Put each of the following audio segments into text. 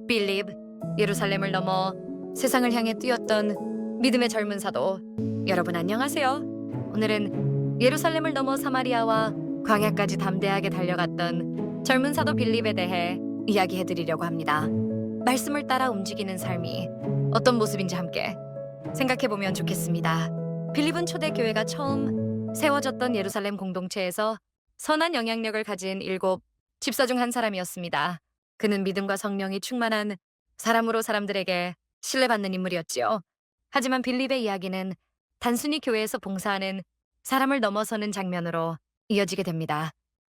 빌립, 예루살렘을 넘어 세상을 향해 뛰었던 믿음의 젊은 사도. 여러분 안녕하세요. 오늘은 예루살렘을 넘어 사마리아와 광야까지 담대하게 달려갔던 젊은 사도 빌립에 대해 이야기해 드리려고 합니다. 말씀을 따라 움직이는 삶이 어떤 모습인지 함께 생각해 보면 좋겠습니다. 빌립은 초대교회가 처음 세워졌던 예루살렘 공동체에서 선한 영향력을 가진 7 집사 중 한 사람이었습니다. 그는 믿음과 성령이 충만한 사람으로 사람들에게 신뢰받는 인물이었지요. 하지만 빌립의 이야기는 단순히 교회에서 봉사하는 사람을 넘어서는 장면으로 이어지게 됩니다.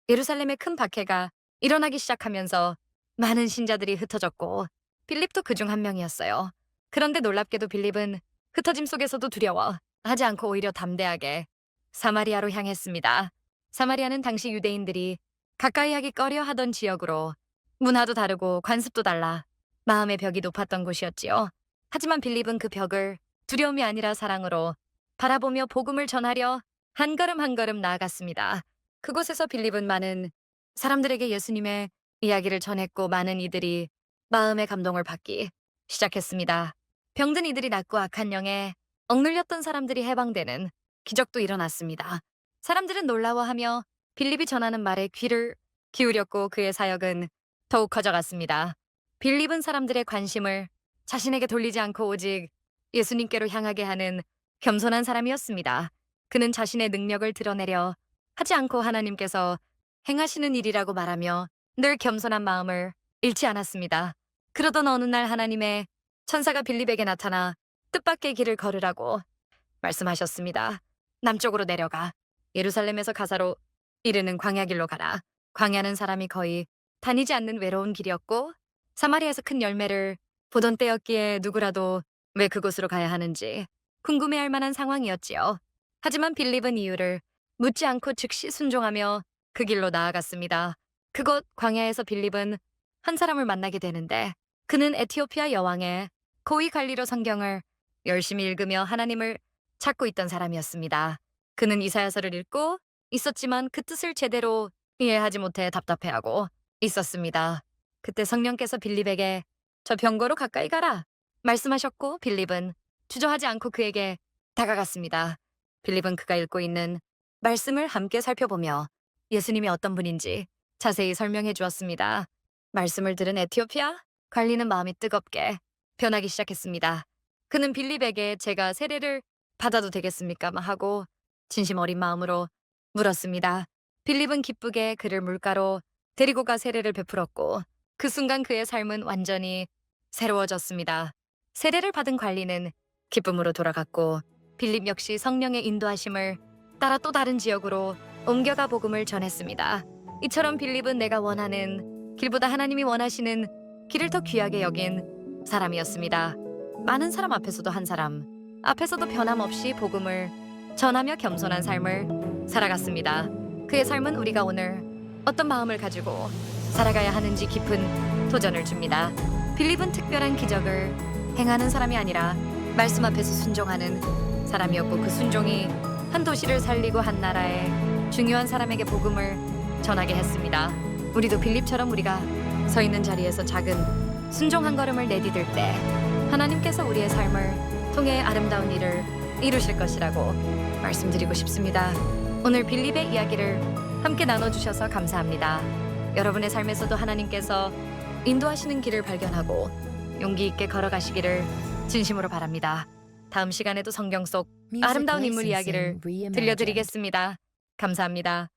예루살렘의 큰 박해가 일어나기 시작하면서 많은 신자들이 흩어졌고 빌립도 그중 한 명이었어요. 그런데 놀랍게도 빌립은 흩어짐 속에서도 두려워하지 않고 오히려 담대하게 사마리아로 향했습니다. 사마리아는 당시 유대인들이 가까이 하기 꺼려하던 지역으로 문화도 다르고 관습도 달라 마음의 벽이 높았던 곳이었지요. 하지만 빌립은 그 벽을 두려움이 아니라 사랑으로 바라보며 복음을 전하려 한 걸음 한 걸음 나아갔습니다. 그곳에서 빌립은 많은 사람들에게 예수님의 이야기를 전했고 많은 이들이 마음의 감동을 받기 시작했습니다. 병든 이들이 낫고 악한 영에 억눌렸던 사람들이 해방되는 기적도 일어났습니다. 사람들은 놀라워하며 빌립이 전하는 말에 귀를 기울였고 그의 사역은 더욱 커져갔습니다. 빌립은 사람들의 관심을 자신에게 돌리지 않고 오직 예수님께로 향하게 하는 겸손한 사람이었습니다. 그는 자신의 능력을 드러내려 하지 않고 하나님께서 행하시는 일이라고 말하며 늘 겸손한 마음을 잃지 않았습니다. 그러던 어느 날 하나님의 천사가 빌립에게 나타나 뜻밖의 길을 걸으라고 말씀하셨습니다. 남쪽으로 내려가 예루살렘에서 가사로 이르는 광야길로 가라. 광야는 사람이 거의 다니지 않는 외로운 길이었고 사마리아에서 큰 열매를 보던 때였기에 누구라도 왜 그곳으로 가야 하는지 궁금해할 만한 상황이었지요. 하지만 빌립은 이유를 묻지 않고 즉시 순종하며 그 길로 나아갔습니다. 그곳 광야에서 빌립은 한 사람을 만나게 되는데 그는 에티오피아 여왕의 고위 관리로 성경을 열심히 읽으며 하나님을 찾고 있던 사람이었습니다. 그는 이사야서를 읽고 있었지만 그 뜻을 제대로 이해하지 못해 답답해하고 있었습니다. 그때 성령께서 빌립에게 저 병거로 가까이 가라 말씀하셨고 빌립은 주저하지 않고 그에게 다가갔습니다. 빌립은 그가 읽고 있는 말씀을 함께 살펴보며 예수님이 어떤 분인지 자세히 설명해 주었습니다. 말씀을 들은 에티오피아 관리는 마음이 뜨겁게 변하기 시작했습니다. 그는 빌립에게 제가 세례를 받아도 되겠습니까? 하고 진심 어린 마음으로 물었습니다. 빌립은 기쁘게 그를 물가로 데리고 가 세례를 베풀었고 그 순간 그의 삶은 완전히 새로워졌습니다. 세례를 받은 관리는 기쁨으로 돌아갔고 빌립 역시 성령의 인도하심을 따라 또 다른 지역으로 옮겨가 복음을 전했습니다. 이처럼 빌립은 내가 원하는 길보다 하나님이 원하시는 길을 더 귀하게 여긴 사람이었습니다. 많은 사람 앞에서도 한 사람 앞에서도 변함없이 복음을 전하며 겸손한 삶을 살아갔습니다. 그의 삶은 우리가 오늘 어떤 마음을 가지고 살아가야 하는지 깊은 도전을 줍니다. 빌립은 특별한 기적을 행하는 사람이 아니라 말씀 앞에서 순종하는 사람이었고 그 순종이 한 도시를 살리고 한 나라의 중요한 사람에게 복음을 전하게 했습니다. 우리도 빌립처럼 우리가 서 있는 자리에서 작은 순종 한 걸음을 내디딜 때 하나님께서 우리의 삶을 통해 아름다운 일을 이루실 것이라고 말씀드리고 싶습니다. 오늘 빌립의 이야기를 함께 나눠주셔서 감사합니다. 여러분의 삶에서도 하나님께서 인도하시는 길을 발견하고 용기 있게 걸어가시기를 진심으로 바랍니다. 다음 시간에도 성경 속 아름다운 인물 이야기를 들려드리겠습니다. 감사합니다.